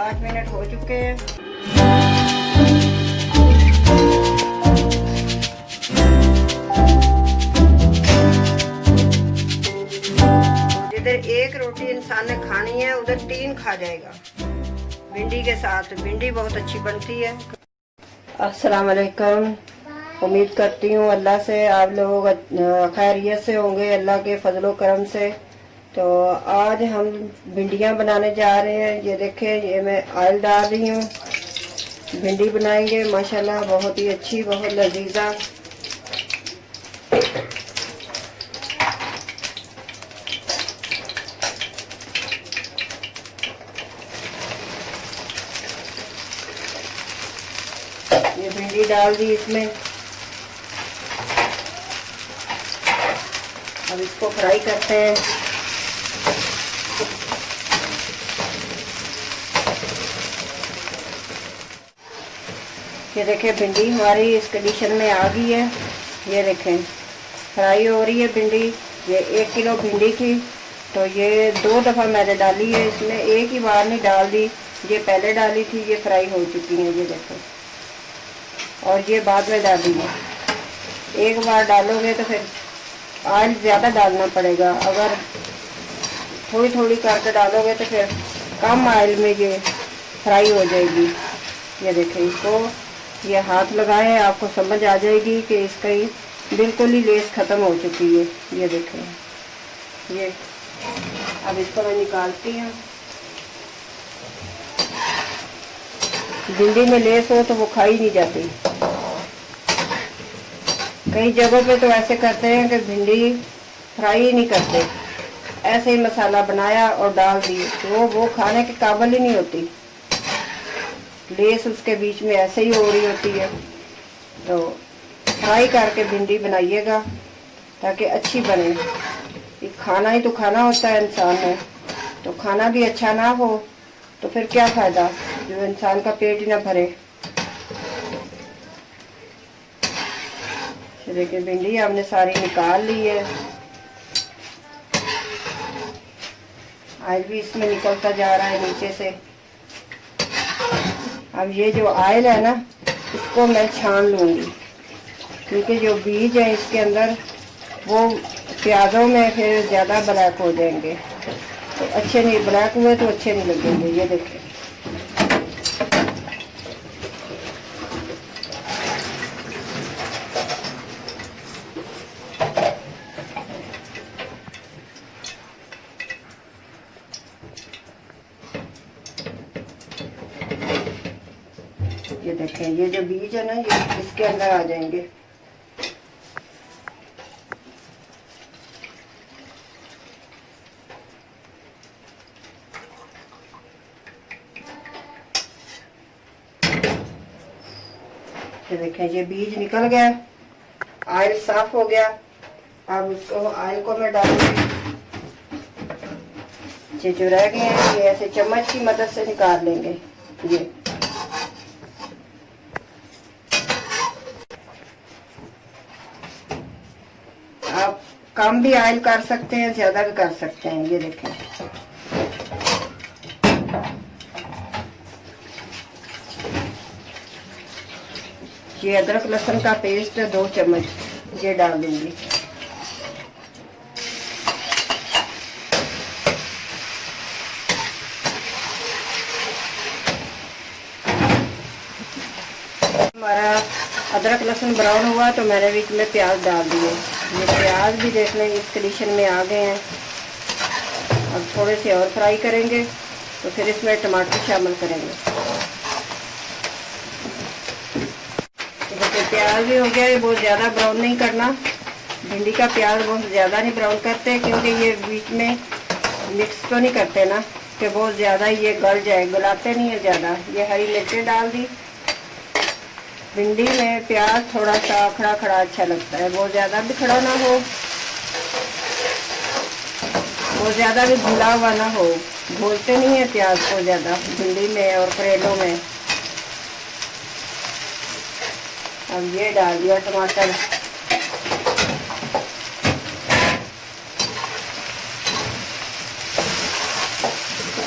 5 minute हो चुके हैं। जिधर एक रोटी इंसान ने खानी है उधर 3 खा जाएगा। भिंडी के साथ भिंडी बहुत अच्छी बनती है। अस्सलाम वालेकुम। उम्मीद करती हूँ अल्लाह से आप लोग खैरियत से होंगे, अल्लाह के फजलो करम से। तो आज हम भिंडियाँ बनाने जा रहे हैं। ये देखें, ये मैं ऑयल डाल रही हूँ। भिंडी बनाएंगे माशाल्लाह, बहुत ही अच्छी, बहुत लजीजा। ये भिंडी डाल दी इसमें। अब इसको फ्राई करते हैं। ये देखें, भिंडी हमारी इस कंडीशन में आ गई है। ये देखें, फ्राई हो रही है भिंडी। ये 1 किलो भिंडी थी, तो ये 2 दफ़ा मैंने डाली है इसमें, एक ही बार नहीं डाल दी। ये पहले डाली थी, ये फ्राई हो चुकी है। ये देखें, और ये बाद में डाली है। एक बार डालोगे तो फिर ऑयल ज़्यादा डालना पड़ेगा। अगर थोड़ी थोड़ी करके डालोगे तो फिर कम ऑयल में ये फ्राई हो जाएगी। ये देखें, इसको ये हाथ लगाए आपको समझ आ जाएगी कि इसका ही बिल्कुल ही लेस ख़त्म हो चुकी है। ये देखें, ये अब इसको मैं निकालती हूँ। भिंडी में लेस हो तो वो खाई नहीं जाती। कई जगहों पे तो ऐसे करते हैं कि भिंडी फ्राई ही नहीं करते, ऐसे ही मसाला बनाया और डाल दिए, तो वो खाने के काबिल ही नहीं होती। लेस उसके बीच में ऐसे ही हो रही होती है। तो फ्राई करके भिंडी बनाइएगा ताकि अच्छी बने। ये खाना ही तो खाना होता है इंसान ने, तो खाना भी अच्छा ना हो तो फिर क्या फ़ायदा, जो इंसान का पेट ही ना भरे। देखिए, भिंडी हमने सारी निकाल ली है। ऑयल भी इसमें निकलता जा रहा है नीचे से। अब ये जो ऑयल है ना, इसको मैं छान लूँगी, क्योंकि जो बीज है इसके अंदर वो प्याज़ों में फिर ज़्यादा ब्लैक हो जाएंगे, तो अच्छे नहीं, ब्लैक हुए तो अच्छे नहीं लगेंगे। ये देखिए, ये देखें, ये जो बीज है ना, ये इसके अंदर आ जाएंगे। ये देखें, ये बीज निकल गया, ऑयल साफ हो गया। अब उसको ऑयल को मैं डालूंगी। ये जो रह गए हैं ये ऐसे चम्मच की मदद से निकाल लेंगे। ये आप कम भी ऑयल कर सकते हैं, ज्यादा भी कर सकते हैं। ये देखें, ये अदरक लहसुन का पेस्ट 2 चम्मच ये डाल दूंगी। हमारा अदरक लहसुन ब्राउन हुआ तो मैंने भी इसमें प्याज डाल दिए। ये प्याज भी देख लें इस कंडीशन में आ गए हैं। अब थोड़े से और फ्राई करेंगे तो फिर इसमें टमाटर शामिल करेंगे। तो प्याज भी हो गया, ये बहुत ज़्यादा ब्राउन नहीं करना। भिंडी का प्याज बहुत ज़्यादा नहीं ब्राउन करते, क्योंकि ये बीच में मिक्स तो नहीं करते ना कि बहुत ज़्यादा ये गल जाए, गलाते नहीं है ज़्यादा। ये हरी मिर्चें डाल दी। भिंडी में प्याज थोड़ा सा खड़ा खड़ा अच्छा लगता है, बहुत ज़्यादा भी खड़ा ना हो, बहुत ज़्यादा भी भुना हुआ ना हो। भूनते नहीं है प्याज को ज़्यादा भिंडी में और करेलों में। अब ये डाल दिया टमाटर।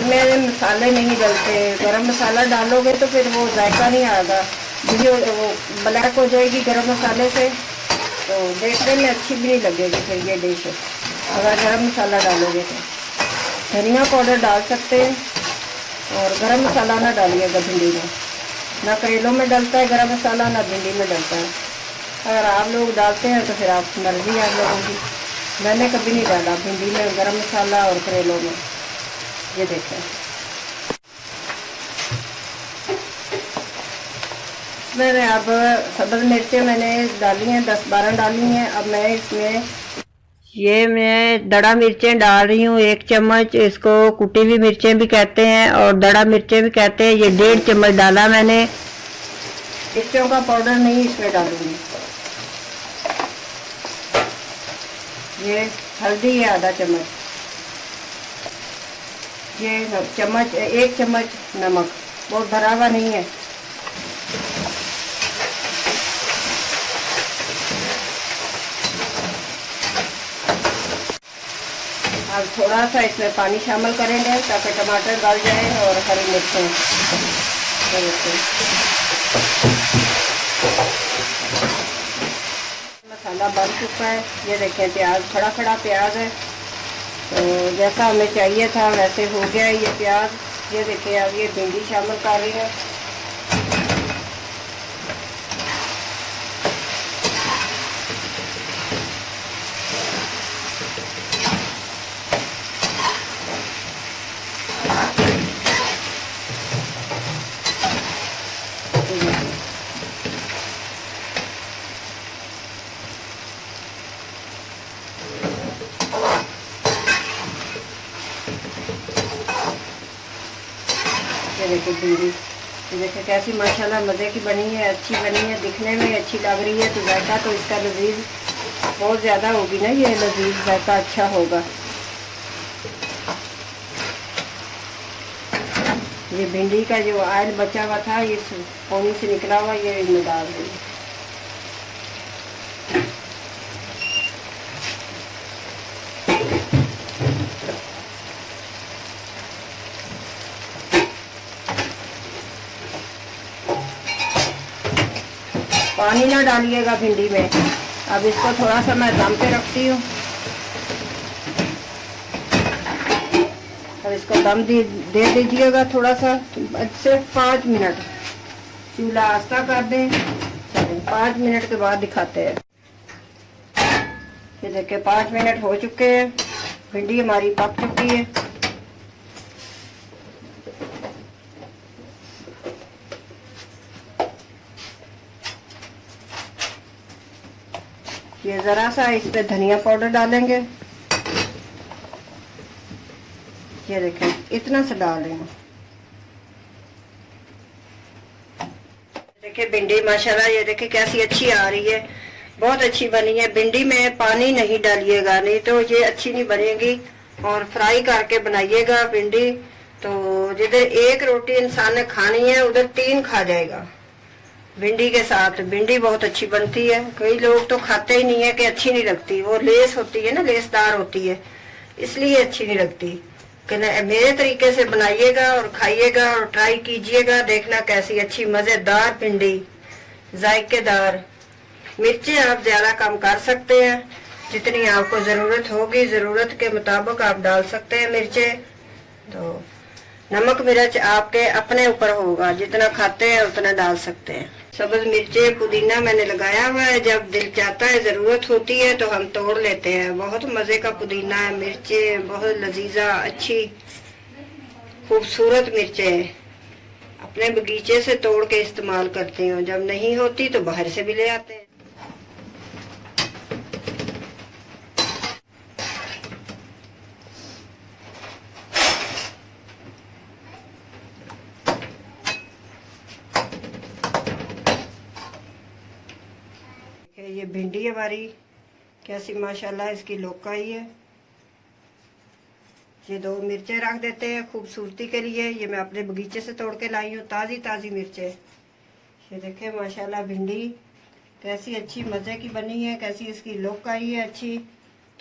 इसमें मसाले नहीं डलते, गरम मसाला डालोगे तो फिर वो जायका नहीं आएगा, वो ब्लैक हो जाएगी गरम मसाले से, तो देखने में अच्छी भी नहीं लगेगी फिर ये डिश अगर गरम मसाला डालोगे तो। धनिया पाउडर डाल सकते हैं और गरम मसाला ना डालिएगा भिंडी में, ना करेलों में डलता है गरम मसाला, ना भिंडी में डलता है। अगर आप लोग डालते हैं तो फिर आप मर्जी आप लोगों की। मैंने कभी नहीं डाला भिंडी में गरम मसाला और करेलों में। ये देखें, मैंने अब सब्ज़ मिर्चें मैंने डाली हैं, 10-12 डाली हैं। अब मैं इसमें मैं दड़ा मिर्चें डाल रही हूँ 1 चम्मच। इसको कुटी हुई मिर्चें भी कहते हैं और दड़ा मिर्चें भी कहते हैं। ये 1.5 चम्मच डाला मैंने। मिर्चों का पाउडर नहीं इसमें डालूंगी। ये हल्दी है आधा चम्मच, ये 1 चम्मच नमक, बहुत भरा हुआ नहीं है। अब थोड़ा सा इसमें पानी शामिल करेंगे ताकि टमाटर गल जाए और हरी मिर्चें। मसाला बन चुका है। ये देखें प्याज, खड़ा खड़ा प्याज है, तो जैसा हमें चाहिए था वैसे हो गया है ये प्याज। ये देखें अब ये भिंडी शामिल कर रही है। ये देखिए भिंडी, ये देखिए कैसी माशाल्लाह मज़े की बनी है, अच्छी बनी है, दिखने में अच्छी लग रही है। तो जायका तो इसका लजीज बहुत ज़्यादा होगी ना, ये लजीज जायका अच्छा होगा। ये भिंडी का जो ऑयल बचा हुआ था ये पानी से निकला हुआ, ये इसमें डाल देंगे। पानी ना डालिएगा भिंडी में। अब इसको थोड़ा सा मैं दम पे रखती हूँ। अब इसको दम दे दीजिएगा थोड़ा सा, सिर्फ 5 मिनट। चूल्हा आस्ता कर दें। चलिए 5 मिनट के बाद दिखाते हैं। ये देखिए 5 मिनट हो चुके हैं, भिंडी हमारी पक चुकी है। ये ज़रा सा इस पे धनिया पाउडर डालेंगे। ये देखें इतना सा डाल रही हूँ। देखिए भिंडी माशाल्लाह ये देखिए कैसी अच्छी आ रही है, बहुत अच्छी बनी है। भिंडी में पानी नहीं डालिएगा, नहीं तो ये अच्छी नहीं बनेगी। और फ्राई करके बनाइएगा भिंडी, तो जिधर 1 रोटी इंसान ने खानी है उधर 3 खा जाएगा भिंडी के साथ। भिंडी बहुत अच्छी बनती है। कई लोग तो खाते ही नहीं है कि अच्छी नहीं लगती, वो लेस होती है ना, लेसदार होती है, इसलिए अच्छी नहीं लगती। कि मेरे तरीके से बनाइएगा और खाइएगा और ट्राई कीजिएगा, देखना कैसी अच्छी मज़ेदार भिंडी, जायकेदार। मिर्चें आप ज़्यादा कम कर सकते हैं, जितनी आपको ज़रूरत होगी, ज़रूरत के मुताबिक आप डाल सकते हैं मिर्चें। तो नमक मिर्च आपके अपने ऊपर होगा, जितना खाते हैं उतना डाल सकते हैं। सब्ज मिर्चें, पुदीना मैंने लगाया हुआ है, जब दिल चाहता है, ज़रूरत होती है तो हम तोड़ लेते हैं। बहुत मज़े का पुदीना है, मिर्चें बहुत लजीजा, अच्छी खूबसूरत मिर्चें अपने बगीचे से तोड़ के इस्तेमाल करती हूँ। जब नहीं होती तो बाहर से भी ले आते हैं। ये भिंडी हमारी कैसी माशाल्लाह इसकी लुक आई है। ये 2 मिर्चें रख देते हैं खूबसूरती के लिए। ये मैं अपने बगीचे से तोड़ के लाई हूँ, ताज़ी ताज़ी मिर्चें। ये देखें माशाल्लाह भिंडी कैसी अच्छी मज़े की बनी है, कैसी इसकी लुक आई है अच्छी।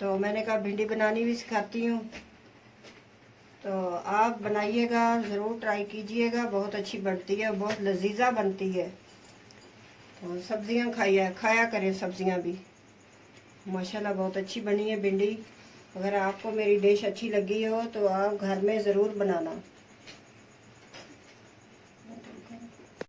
तो मैंने कहा भिंडी बनानी भी सिखाती हूँ। तो आप बनाइएगा, ज़रूर ट्राई कीजिएगा, बहुत अच्छी बनती है, बहुत लजीजा बनती है। तो सब्जियां खाया करें, सब्जियां भी माशाल्लाह बहुत अच्छी बनी है भिंडी। अगर आपको मेरी डिश अच्छी लगी हो तो आप घर में ज़रूर बनाना।